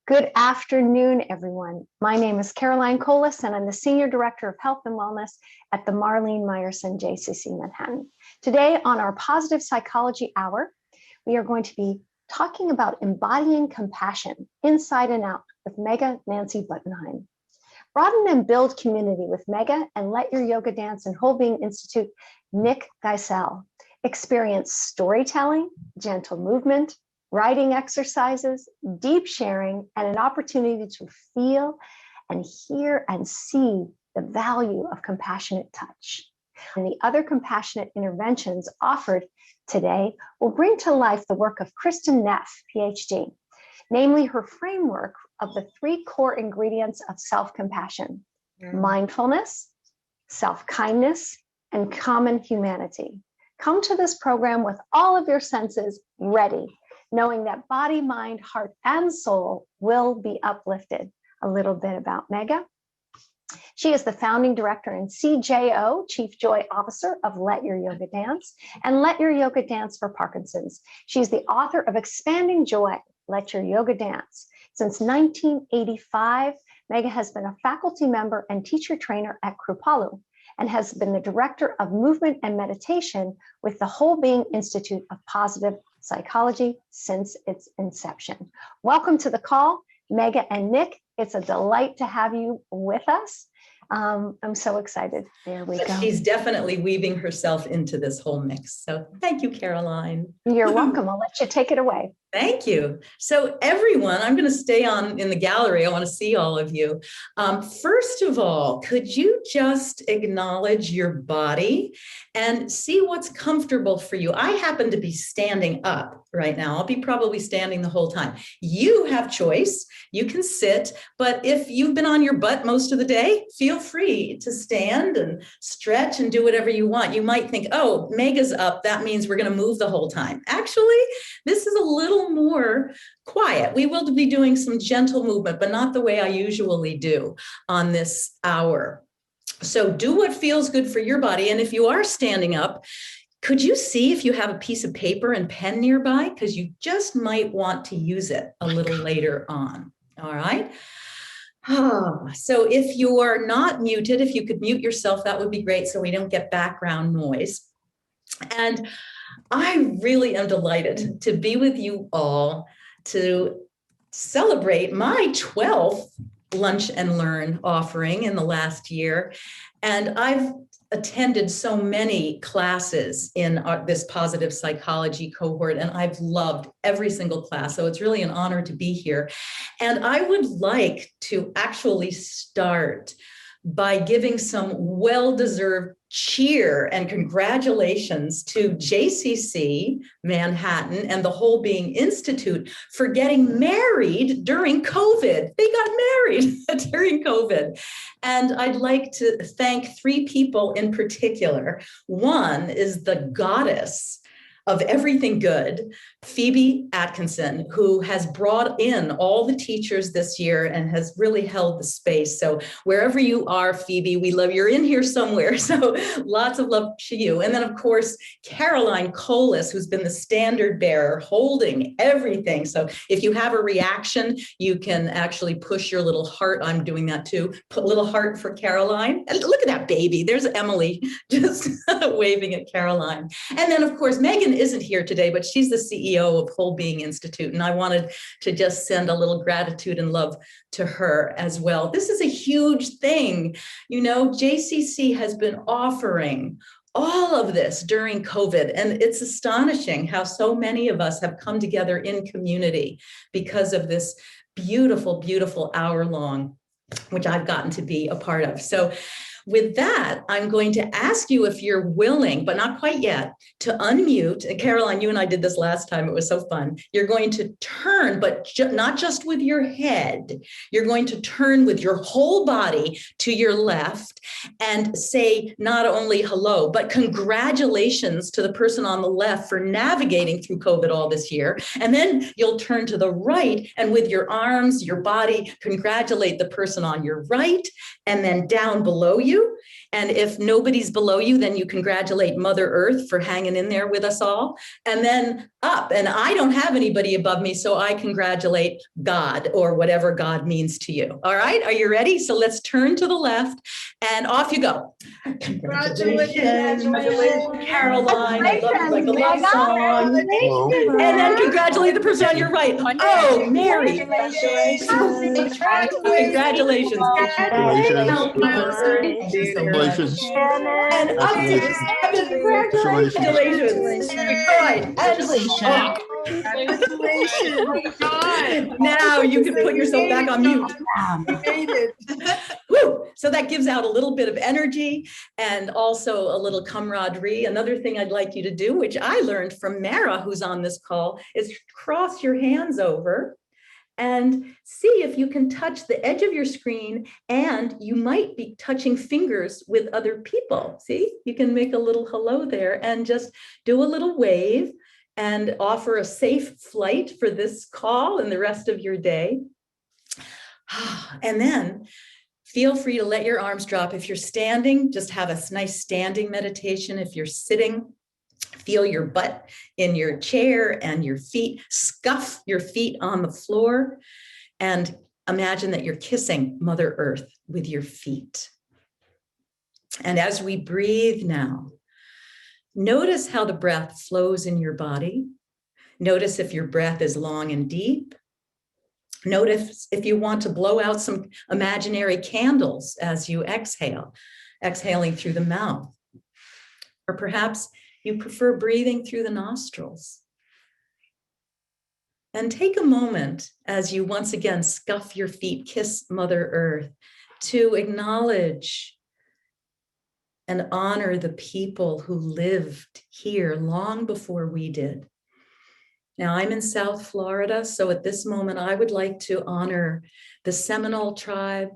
Good afternoon, everyone. My name is Caroline Colas, and I'm the Senior Director of Health and Wellness at the Marlene Meyerson JCC Manhattan. Today on our Positive Psychology Hour, we are going to be talking about embodying compassion inside and out with Megha Nancy Buttenheim. Broaden and build community with Megha and Let Your Yoga Dance and Whole Being Institute Nick Geisel. Experience storytelling, gentle movement, writing exercises, deep sharing, and an opportunity to feel and hear and see the value of compassionate touch. And the other compassionate interventions offered today will bring to life the work of Kristen Neff, PhD, namely her framework of the 3 core ingredients of self-compassion: mindfulness, self-kindness, and common humanity. Come to this program with all of your senses ready, knowing that body, mind, heart, and soul will be uplifted. A little bit about Megha. She is the founding director and CJO, Chief Joy Officer of Let Your Yoga Dance and Let Your Yoga Dance for Parkinson's. She's the author of Expanding Joy, Let Your Yoga Dance. Since 1985, Megha has been a faculty member and teacher trainer at Kripalu and has been the director of movement and meditation with the Whole Being Institute of Positive Psychology since its inception. Welcome to the call, Megha and Nick. It's a delight to have you with us. I'm so excited. There we go. She's definitely weaving herself into this whole mix. So thank you, Caroline. You're welcome. I'll let you take it away. Thank you. So everyone, I'm going to stay on in the gallery. I want to see all of you. First of all, could you just acknowledge your body and see what's comfortable for you? I happen to be standing up right now. I'll be probably standing the whole time. You have choice. You can sit, but if you've been on your butt most of the day, feel free to stand and stretch and do whatever you want. You might think, oh, Megha's up. That means we're going to move the whole time. Actually, this is a little more quiet. We will be doing some gentle movement, but not the way I usually do on this hour. So do what feels good for your body. And if you are standing up, could you see if you have a piece of paper and pen nearby? Because you just might want to use it a little later on. All right. So if you are not muted, if you could mute yourself, that would be great so we don't get background noise. And I really am delighted to be with you all to celebrate my 12th Lunch and Learn offering in the last year. And I've attended so many classes in this positive psychology cohort, and I've loved every single class. So it's really an honor to be here. And I would like to actually start by giving some well-deserved cheer and congratulations to JCC Manhattan and the Whole Being Institute for getting married during COVID. They got married during COVID. And I'd like to thank 3 people in particular. One is the goddess of everything good, Phoebe Atkinson, who has brought in all the teachers this year and has really held the space. So wherever you are, Phoebe, we love you. You're in here somewhere. So lots of love to you. And then, of course, Caroline Colas, who's been the standard bearer, holding everything. So if you have a reaction, you can actually push your little heart. I'm doing that too. Put a little heart for Caroline. And look at that baby. There's Emily just waving at Caroline. And then, of course, Megan isn't here today, but she's the CEO of Whole Being Institute. And I wanted to just send a little gratitude and love to her as well. This is a huge thing. You know, JCC has been offering all of this during COVID. And it's astonishing how so many of us have come together in community because of this beautiful, beautiful hour-long, which I've gotten to be a part of. So with that, I'm going to ask you if you're willing, but not quite yet, to unmute. And Caroline, you and I did this last time. It was so fun. You're going to turn, but not just with your head. You're going to turn with your whole body to your left and say not only hello, but congratulations to the person on the left for navigating through COVID all this year. And then you'll turn to the right and with your arms, your body, congratulate the person on your right and then down below you. And if nobody's below you, then you congratulate Mother Earth for hanging in there with us all. And then up, and I don't have anybody above me, so I congratulate God, or whatever God means to you. All right, are you ready? So let's turn to the left and off you go. Congratulations, Caroline. I love you like a love song. And then congratulate the person on your right. Oh, Mary. Congratulations. Congratulations. Congratulations. And up to the seventh. Congratulations. All right. Congratulations. Now you can put yourself back on mute. You made it. Woo! So that gives out a little bit of energy and also a little camaraderie. Another thing I'd like you to do, which I learned from Mara, who's on this call, is cross your hands over and see if you can touch the edge of your screen, and you might be touching fingers with other people. See, you can make a little hello there and just do a little wave and offer a safe flight for this call and the rest of your day. And then feel free to let your arms drop. If you're standing, just have a nice standing meditation. If you're sitting, feel your butt in your chair and your feet, scuff your feet on the floor, and imagine that you're kissing Mother Earth with your feet. And as we breathe now, notice how the breath flows in your body. Notice if your breath is long and deep. Notice if you want to blow out some imaginary candles as you exhale, exhaling through the mouth. Or perhaps you prefer breathing through the nostrils. And take a moment as you once again scuff your feet, kiss Mother Earth, to acknowledge and honor the people who lived here long before we did. Now, I'm in South Florida, so at this moment, I would like to honor the Seminole tribe,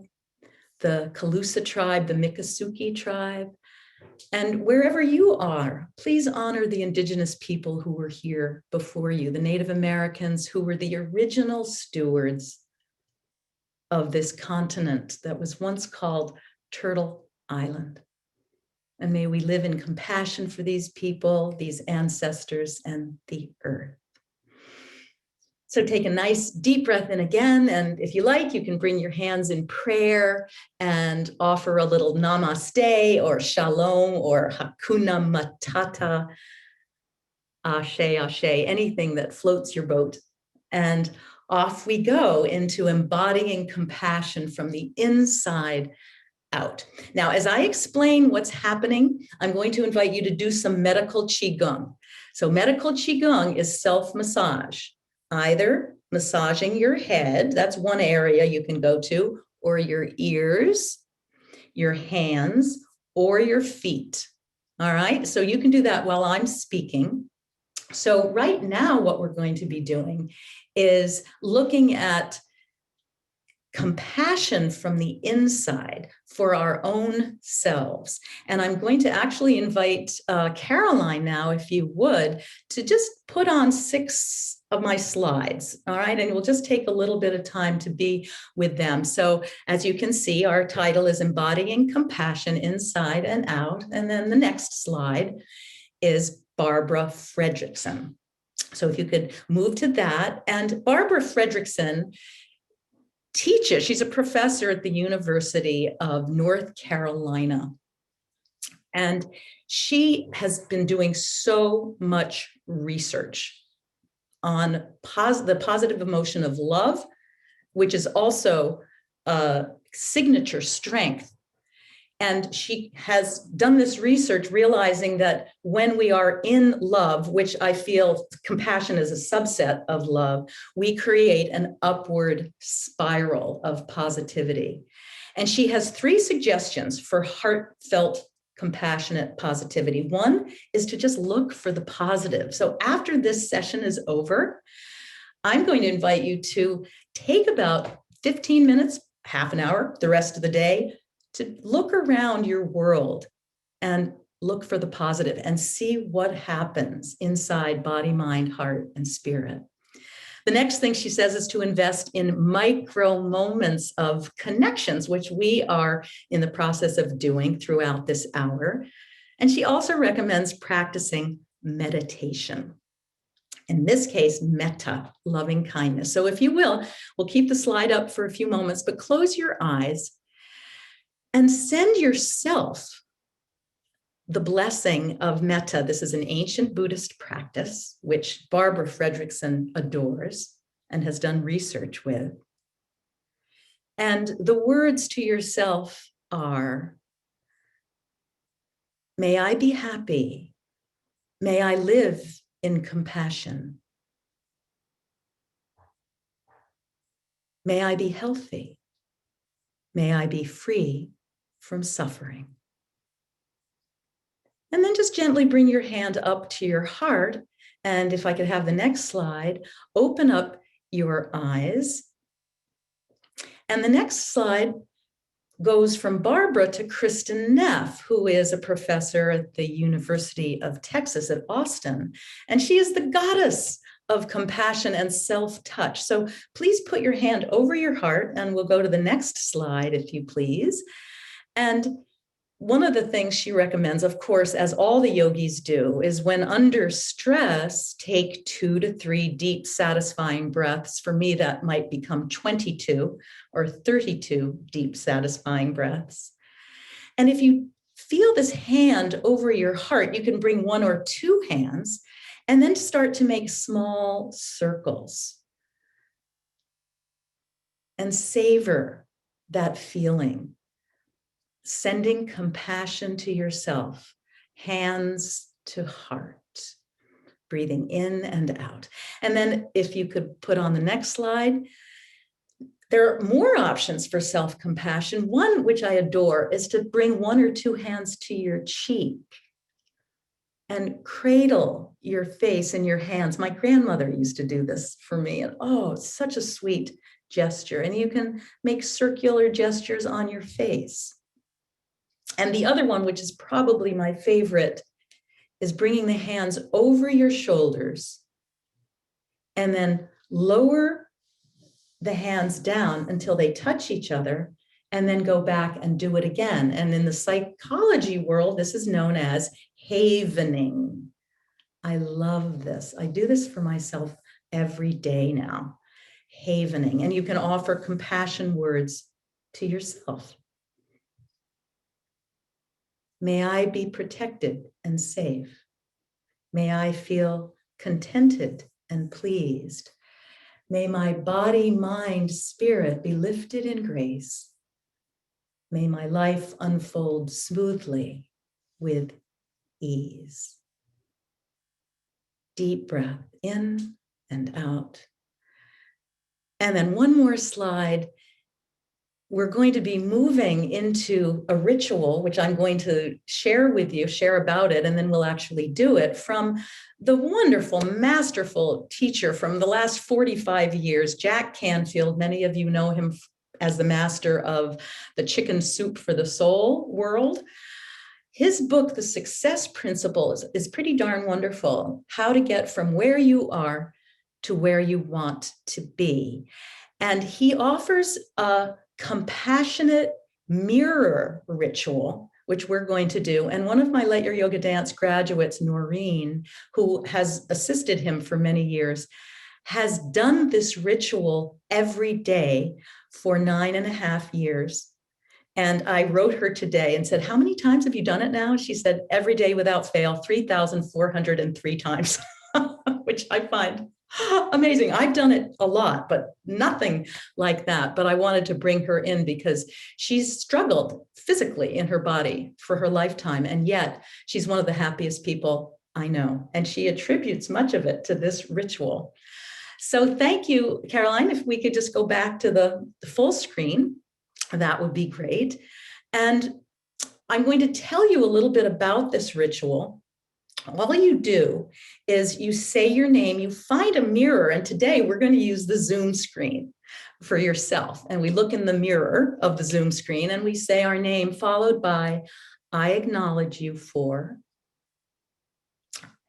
the Calusa tribe, the Miccosukee tribe, and wherever you are, please honor the indigenous people who were here before you, the Native Americans who were the original stewards of this continent that was once called Turtle Island. And may we live in compassion for these people, these ancestors, and the earth. So take a nice deep breath in again. And if you like, you can bring your hands in prayer and offer a little namaste or shalom or hakuna matata, ashe, ashe, anything that floats your boat. And off we go into embodying compassion from the inside out. Now, as I explain what's happening, I'm going to invite you to do some medical Qigong. So medical Qigong is self-massage. Either massaging your head, that's one area you can go to, or your ears, your hands, or your feet. All right, so you can do that while I'm speaking. So right now, what we're going to be doing is looking at compassion from the inside for our own selves. And I'm going to actually invite Caroline now, if you would, to just put on 6 of my slides, all right? And we'll just take a little bit of time to be with them. So as you can see, our title is Embodying Compassion Inside and Out. And then the next slide is Barbara Fredrickson. So if you could move to that. And Barbara Fredrickson teaches, she's a professor at the University of North Carolina. And she has been doing so much research on the positive emotion of love, which is also a signature strength. And she has done this research realizing that when we are in love, which I feel compassion is a subset of love, we create an upward spiral of positivity. And she has 3 suggestions for heartfelt, compassionate positivity. One is to just look for the positive. So after this session is over, I'm going to invite you to take about 15 minutes, half an hour, the rest of the day, to look around your world and look for the positive and see what happens inside body, mind, heart, and spirit. The next thing she says is to invest in micro moments of connections, which we are in the process of doing throughout this hour. And she also recommends practicing meditation. In this case, metta, loving kindness. So if you will, we'll keep the slide up for a few moments, but close your eyes and send yourself the blessing of metta. This is an ancient Buddhist practice, which Barbara Fredrickson adores and has done research with. And the words to yourself are, may I be happy. May I live in compassion. May I be healthy. May I be free from suffering. And then just gently bring your hand up to your heart. And if I could have the next slide, open up your eyes. And the next slide goes from Barbara to Kristen Neff, who is a professor at the University of Texas at Austin. And she is the goddess of compassion and self-touch. So please put your hand over your heart, and we'll go to the next slide, if you please. And one of the things she recommends, of course, as all the yogis do, is when under stress, take 2 to 3 deep, satisfying breaths. For me, that might become 22 or 32 deep, satisfying breaths. And if you feel this hand over your heart, you can bring 1 or 2 hands and then start to make small circles and savor that feeling. Sending compassion to yourself, hands to heart, breathing in and out. And then if you could put on the next slide, there are more options for self-compassion. One, which I adore, is to bring 1 or 2 hands to your cheek and cradle your face in your hands. My grandmother used to do this for me. And oh, it's such a sweet gesture. And you can make circular gestures on your face. And the other one, which is probably my favorite, is bringing the hands over your shoulders and then lower the hands down until they touch each other, and then go back and do it again. And in the psychology world, this is known as havening. I love this. I do this for myself every day now, havening. And you can offer compassion words to yourself. May I be protected and safe. May I feel contented and pleased. May my body, mind, spirit be lifted in grace. May my life unfold smoothly with ease. Deep breath in and out. And then one more slide. We're going to be moving into a ritual, which I'm going to share with you, share about it, and then we'll actually do it, from the wonderful, masterful teacher from the last 45 years, Jack Canfield. Many of you know him as the master of the chicken soup for the soul world. His book, The Success Principle, is pretty darn wonderful. How to get from where you are to where you want to be. And he offers a compassionate mirror ritual, which we're going to do. And one of my Let Your Yoga Dance graduates, Noreen, who has assisted him for many years, has done this ritual every day for 9.5 years. And I wrote her today and said, how many times have you done it now? She said, every day without fail, 3,403 times, which I find amazing. I've done it a lot, but nothing like that. But I wanted to bring her in because she's struggled physically in her body for her lifetime. And yet she's one of the happiest people I know. And she attributes much of it to this ritual. So thank you, Caroline. If we could just go back to the full screen, that would be great. And I'm going to tell you a little bit about this ritual. All you do is you say your name, you find a mirror, and today we're going to use the Zoom screen for yourself. And we look in the mirror of the Zoom screen and we say our name, followed by, I acknowledge you for,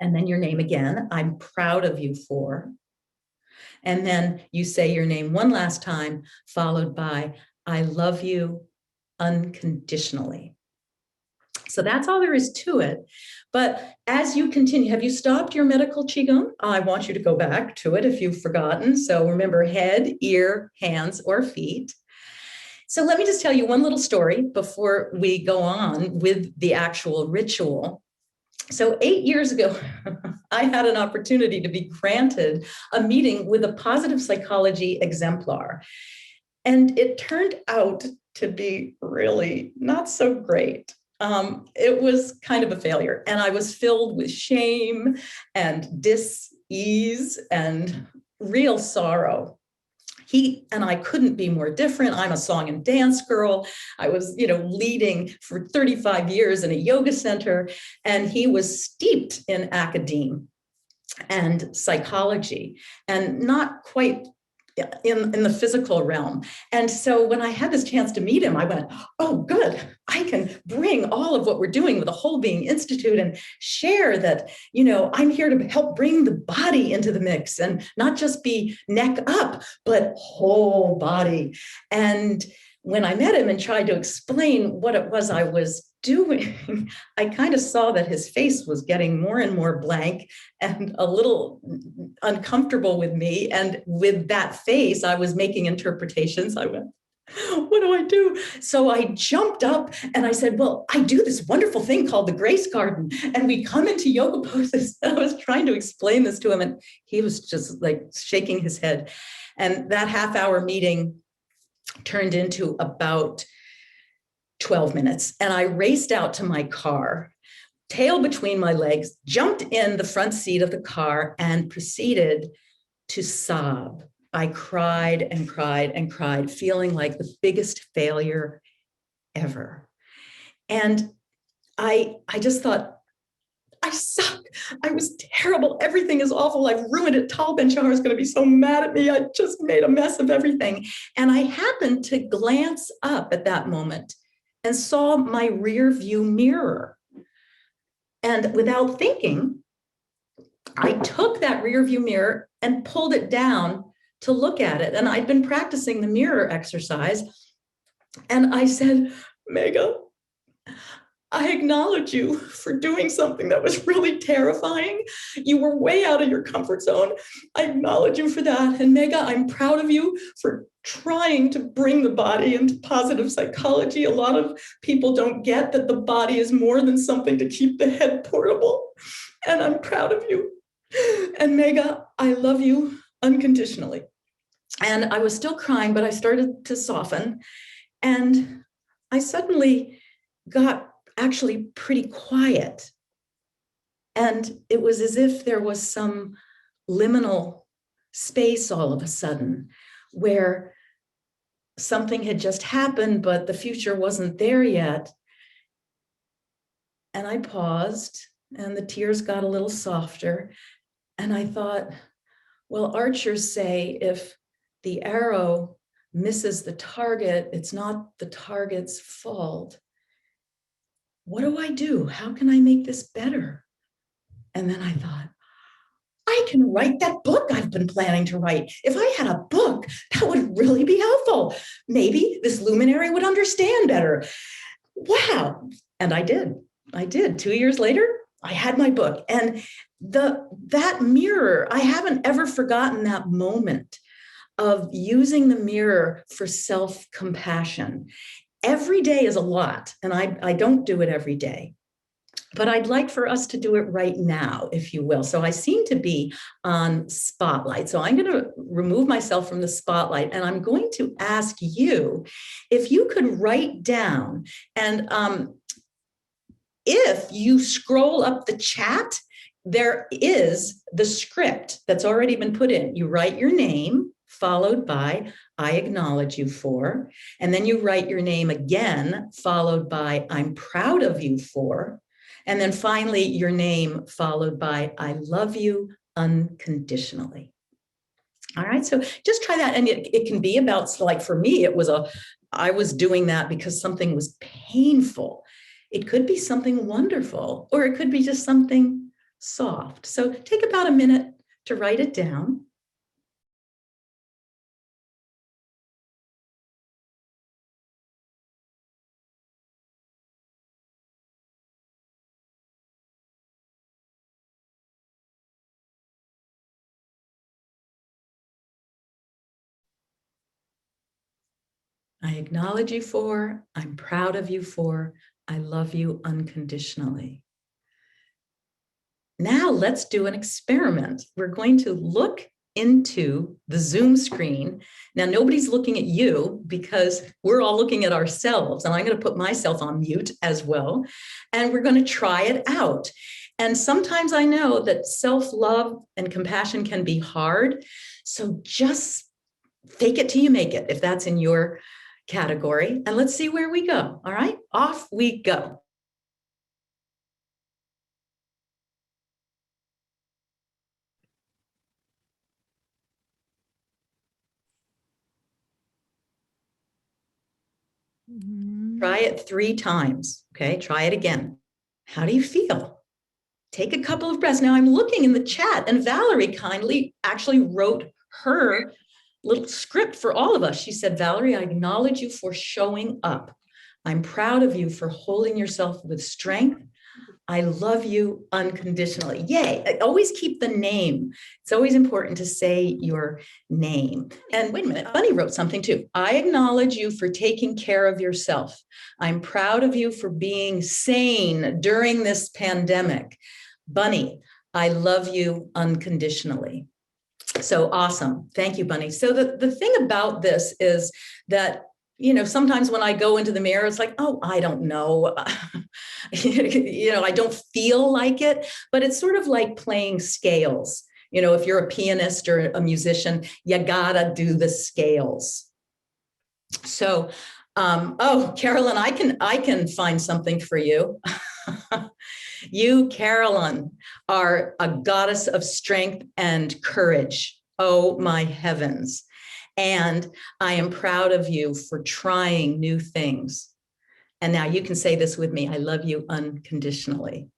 and then your name again, I'm proud of you for, And then you say your name one last time, followed by, I love you unconditionally. So that's all there is to it. But as you continue, have you stopped your medical Qigong? I want you to go back to it if you've forgotten. So remember head, ear, hands, or feet. So let me just tell you one little story before we go on with the actual ritual. So 8 years ago, I had an opportunity to be granted a meeting with a positive psychology exemplar. And it turned out to be really not so great. It was kind of a failure. And I was filled with shame and dis-ease and real sorrow. He and I couldn't be more different. I'm a song and dance girl. I was, leading for 35 years in a yoga center, and he was steeped in academia and psychology and not quite in the physical realm. And so when I had this chance to meet him, I went, oh, good. I can bring all of what we're doing with the Whole Being Institute and share that, I'm here to help bring the body into the mix and not just be neck up, but whole body. And when I met him and tried to explain what it was I was doing, I kind of saw that his face was getting more and more blank and a little uncomfortable with me. And with that face, I was making interpretations. I went, what do I do? So I jumped up and I said, well, I do this wonderful thing called the Grace Garden. And we come into yoga poses. And I was trying to explain this to him. And he was just like shaking his head. And that half-hour meeting turned into about 12 minutes. And I raced out to my car, tail between my legs, jumped in the front seat of the car and proceeded to sob. I cried and cried and cried, feeling like the biggest failure ever. And I just thought, I suck. I was terrible. Everything is awful. I've ruined it. Tal Ben-Shahar is going to be so mad at me. I just made a mess of everything. And I happened to glance up at that moment and saw my rear view mirror. And without thinking, I took that rear view mirror and pulled it down to look at it. And I'd been practicing the mirror exercise. And I said, Megha, I acknowledge you for doing something that was really terrifying. You were way out of your comfort zone. I acknowledge you for that. And Megha, I'm proud of you for trying to bring the body into positive psychology. A lot of people don't get that the body is more than something to keep the head portable. And I'm proud of you. And Megha, I love you unconditionally. And I was still crying, but I started to soften. And I suddenly got actually pretty quiet. And it was as if there was some liminal space all of a sudden where something had just happened, but the future wasn't there yet. And I paused and the tears got a little softer. And I thought, well, archers say if the arrow misses the target, it's not the target's fault. What do I do? How can I make this better? And then I thought, I can write that book I've been planning to write. If I had a book, that would really be helpful. Maybe this luminary would understand better. Wow. And I did. 2 years later, I had my book. And that mirror, I haven't ever forgotten that moment of using the mirror for self-compassion. Every day is a lot, and I don't do it every day. But I'd like for us to do it right now, if you will. So I seem to be on spotlight. So I'm going to remove myself from the spotlight, and I'm going to ask you if you could write down, and if you scroll up the chat, there is the script that's already been put in. You write your name, followed by I acknowledge you for, and then you write your name again, followed by I'm proud of you for, and then finally your name followed by I love you unconditionally. All right, so just try that. And it can be about, like for me, I was doing that because something was painful. It could be something wonderful, or it could be just something soft. So take about a minute to write it down. I acknowledge you for, I'm proud of you for, I love you unconditionally. Now let's do an experiment. We're going to look into the Zoom screen. Now, nobody's looking at you because we're all looking at ourselves, and I'm going to put myself on mute as well, and we're going to try it out. And sometimes I know that self-love and compassion can be hard, so just fake it till you make it, if that's in your category, and let's see where we go. All right, off we go. Try it 3 times. Okay, try it again. How do you feel? Take a couple of breaths. Now I'm looking in the chat, and Valerie kindly actually wrote her little script for all of us. She said, Valerie, I acknowledge you for showing up. I'm proud of you for holding yourself with strength. I love you unconditionally. Yay. Always keep the name. It's always important to say your name. And wait a minute, Bunny wrote something too. I acknowledge you for taking care of yourself. I'm proud of you for being sane during this pandemic. Bunny, I love you unconditionally. So awesome. Thank you, Bunny. So the thing about this is that, you know, sometimes when I go into the mirror, it's like, oh, I don't know. You know, I don't feel like it, but it's sort of like playing scales. You know, if you're a pianist or a musician, you gotta do the scales. So, oh, Carolyn, I can find something for you. You, Carolyn, are a goddess of strength and courage. Oh, my heavens. And I am proud of you for trying new things. And now you can say this with me. I love you unconditionally.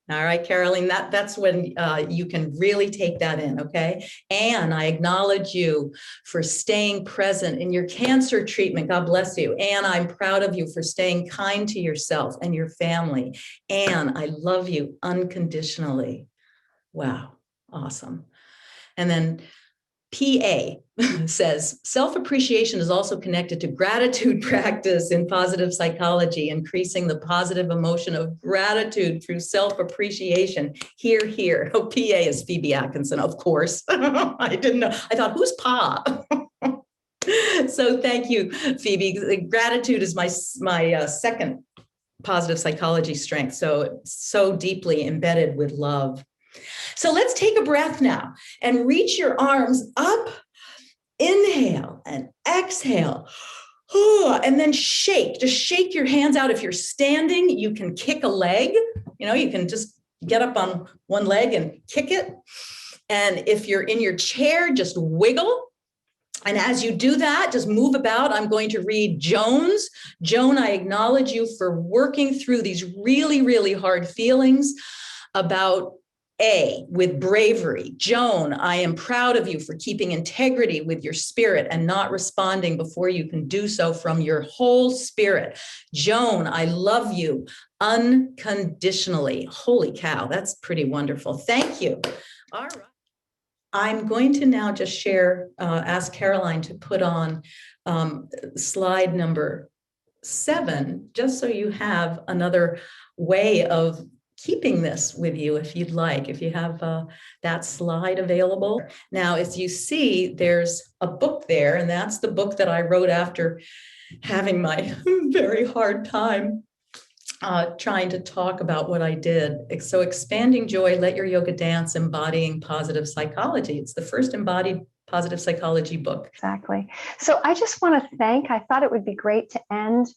All right, Caroline, that's when you can really take that in, okay? And I acknowledge you for staying present in your cancer treatment. God bless you. And I'm proud of you for staying kind to yourself and your family. And I love you unconditionally. Wow, awesome. And then PA says, self-appreciation is also connected to gratitude practice in positive psychology, increasing the positive emotion of gratitude through self-appreciation. Here, here. Oh, PA is Phoebe Atkinson, of course. I didn't know. I thought, who's Pa? So thank you, Phoebe. Gratitude is my second positive psychology strength. So deeply embedded with love. So let's take a breath now and reach your arms up. Inhale and exhale. And then shake. Just shake your hands out. If you're standing, you can kick a leg. You know, you can just get up on one leg and kick it. And if you're in your chair, just wiggle. And as you do that, just move about. I'm going to read Joan's. Joan, I acknowledge you for working through these really, really hard feelings about A, with bravery. Joan, I am proud of you for keeping integrity with your spirit and not responding before you can do so from your whole spirit. Joan, I love you unconditionally. Holy cow, that's pretty wonderful. Thank you. All right. I'm going to now just share, ask Caroline to put on slide number 7, just so you have another way of keeping this with you if you'd like, if you have that slide available. Now, as you see, there's a book there, and that's the book that I wrote after having my very hard time trying to talk about what I did. So Expanding Joy, Let Your Yoga Dance, Embodying Positive Psychology. It's the first embodied positive psychology book. Exactly. So I just want to I thought it would be great to end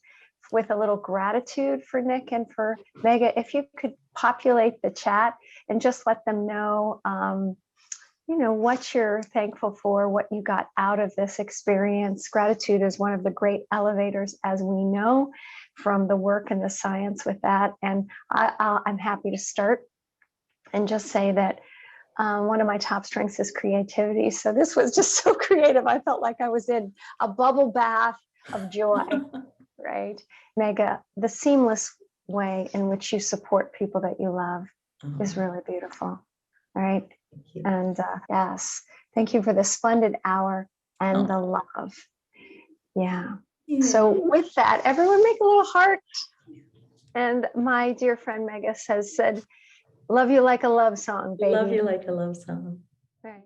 with a little gratitude for Nick and for Megha. If you could populate the chat and just let them know, you know, what you're thankful for, what you got out of this experience. Gratitude is one of the great elevators, as we know, from the work and the science with that. And I'm happy to start and just say that one of my top strengths is creativity. So this was just so creative. I felt like I was in a bubble bath of joy, right? Megha, the seamless way in which you support people that you love is really beautiful. All right. And yes, thank you for the splendid hour and the love. Yeah. So with that, everyone make a little heart. And my dear friend Megha said, love you like a love song, baby. Love you like a love song. Right.